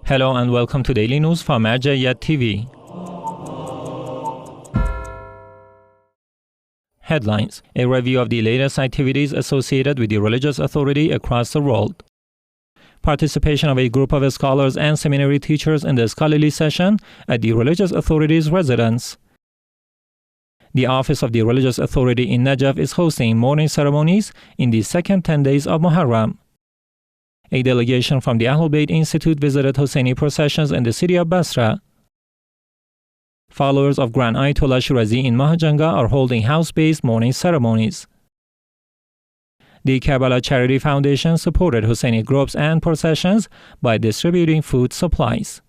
Hello and welcome to Daily News from Marjayat TV. Headlines: a review of the latest activities associated with the religious authority across the world. Participation of a group of scholars and seminary teachers in the scholarly session at the religious authority's residence. The Office of the Religious Authority in Najaf is hosting mourning ceremonies in the second 10 days of Muharram. A delegation from the Ahlulbayt Institute visited Hussaini processions in the city of Basra. Followers of Grand Ayatollah Shirazi in Mahajanga are holding house-based mourning ceremonies. The Karbala Charity Foundation supported Hussaini groups and processions by distributing food supplies.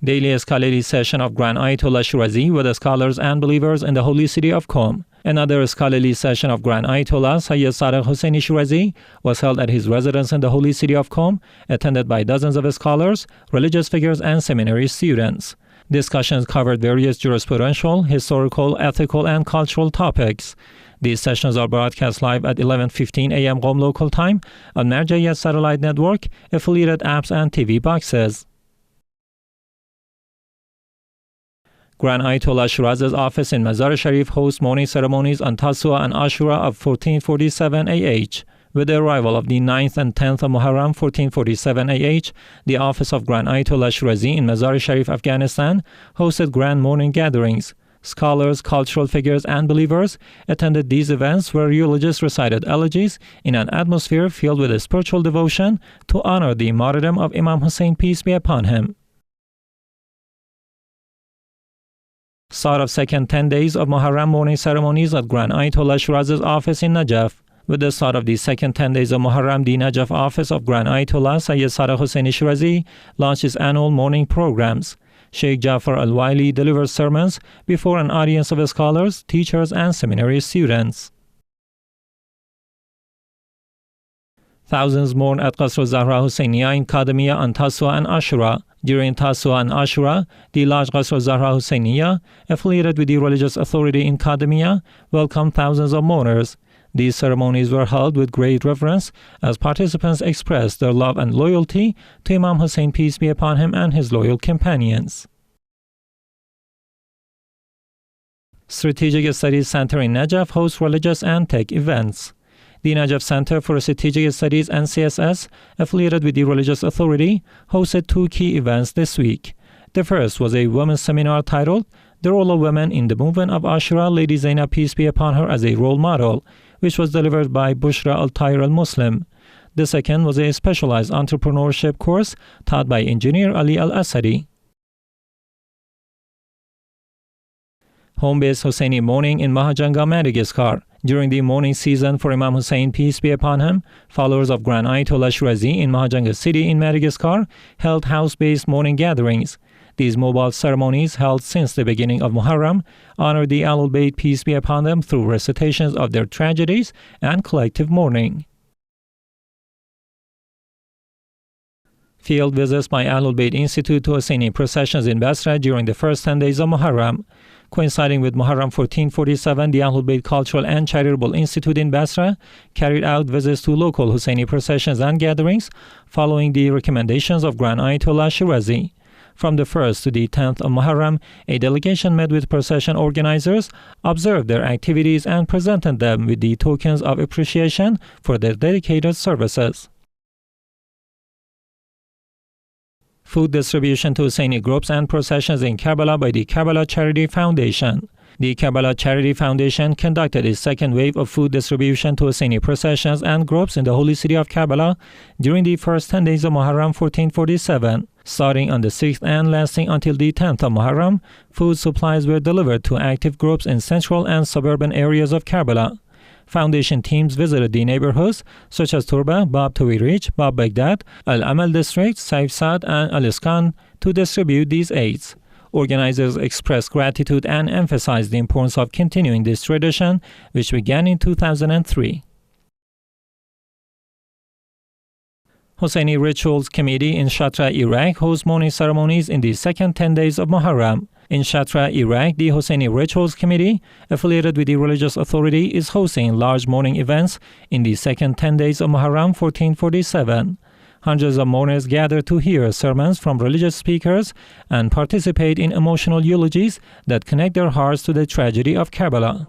Daily scholarly session of Grand Ayatollah Shirazi with the scholars and believers in the holy city of Qom. Another scholarly session of Grand Ayatollah Sayyid Hussaini Shirazi was held at his residence in the holy city of Qom, attended by dozens of scholars, religious figures, and seminary students. Discussions covered various jurisprudential, historical, ethical, and cultural topics. These sessions are broadcast live at 11:15 a.m. Qom local time on Marjayat Satellite Network, affiliated apps, and TV boxes. Grand Ayatollah Shirazi's office in Mazar-e-Sharif hosts mourning ceremonies on Tasua and Ashura of 1447 AH. With the arrival of the 9th and 10th of Muharram 1447 AH, the office of Grand Ayatollah Shirazi in Mazar-e-Sharif, Afghanistan, hosted grand mourning gatherings. Scholars, cultural figures, and believers attended these events where eulogists recited elegies in an atmosphere filled with a spiritual devotion to honor the martyrdom of Imam Hussain, peace be upon him. Start of second 10 days of Muharram mourning ceremonies at Grand Ayatollah Shirazi's office in Najaf. With the start of the second 10 days of Muharram, the Najaf office of Grand Ayatollah Sayyid Hussaini Shirazi launched its annual mourning programs. Sheikh Jafar al-Waili delivers sermons before an audience of scholars, teachers, and seminary students. Thousands mourn at Qasr al-Zahra Hussainiya in Kadhimiya on Tasua and Ashura. During Tasua and Ashura, the large Qasr al-Zahra Hussainiya, affiliated with the religious authority in Kadhimiya, welcomed thousands of mourners. These ceremonies were held with great reverence as participants expressed their love and loyalty to Imam Hussain, peace be upon him, and his loyal companions. Strategic Studies Center in Najaf hosts religious and tech events. The Najaf Center for Strategic Studies and CSS, affiliated with the Religious Authority, hosted two key events this week. The first was a women's seminar titled "The Role of Women in the Movement of Ashura, Lady Zainab, peace be upon her, as a Role Model," which was delivered by Bushra al-Tahir al-Muslim. The second was a specialized entrepreneurship course taught by engineer Ali al-Asadi. Home-based Hussaini mourning in Mahajanga, Madagascar. During the mourning season for Imam Hussain, peace be upon him, followers of Grand Ayatollah Shirazi in Mahajanga city in Madagascar held house-based mourning gatherings. These mobile ceremonies, held since the beginning of Muharram, honor the Ahlulbayt, peace be upon them, through recitations of their tragedies and collective mourning. Field visits by Ahlulbayt Institute to Hussaini processions in Basra during the first 10 days of Muharram. Coinciding with Muharram 1447, the Ahlulbayt Cultural and Charitable Institute in Basra carried out visits to local Hussaini processions and gatherings following the recommendations of Grand Ayatollah Shirazi. From the 1st to the 10th of Muharram, a delegation met with procession organizers, observed their activities, and presented them with the tokens of appreciation for their dedicated services. Food distribution to Hussaini groups and processions in Karbala by the Karbala Charity Foundation. The Karbala Charity Foundation conducted its second wave of food distribution to Hussaini processions and groups in the holy city of Karbala during the first 10 days of Muharram 1447. Starting on the 6th and lasting until the 10th of Muharram, food supplies were delivered to active groups in central and suburban areas of Karbala. Foundation teams visited the neighborhoods such as Turba, Bab Tawirich, Bab Baghdad, Al-Amal District, Saif Saad, and Al-Iskan to distribute these aids. Organizers expressed gratitude and emphasized the importance of continuing this tradition, which began in 2003. Hussaini Rituals Committee in Shatra, Iraq hosts mourning ceremonies in the second 10 days of Muharram. In Shatra, Iraq, the Hussaini Rituals Committee, affiliated with the religious authority, is hosting large mourning events in the second 10 days of Muharram 1447. Hundreds of mourners gather to hear sermons from religious speakers and participate in emotional eulogies that connect their hearts to the tragedy of Karbala.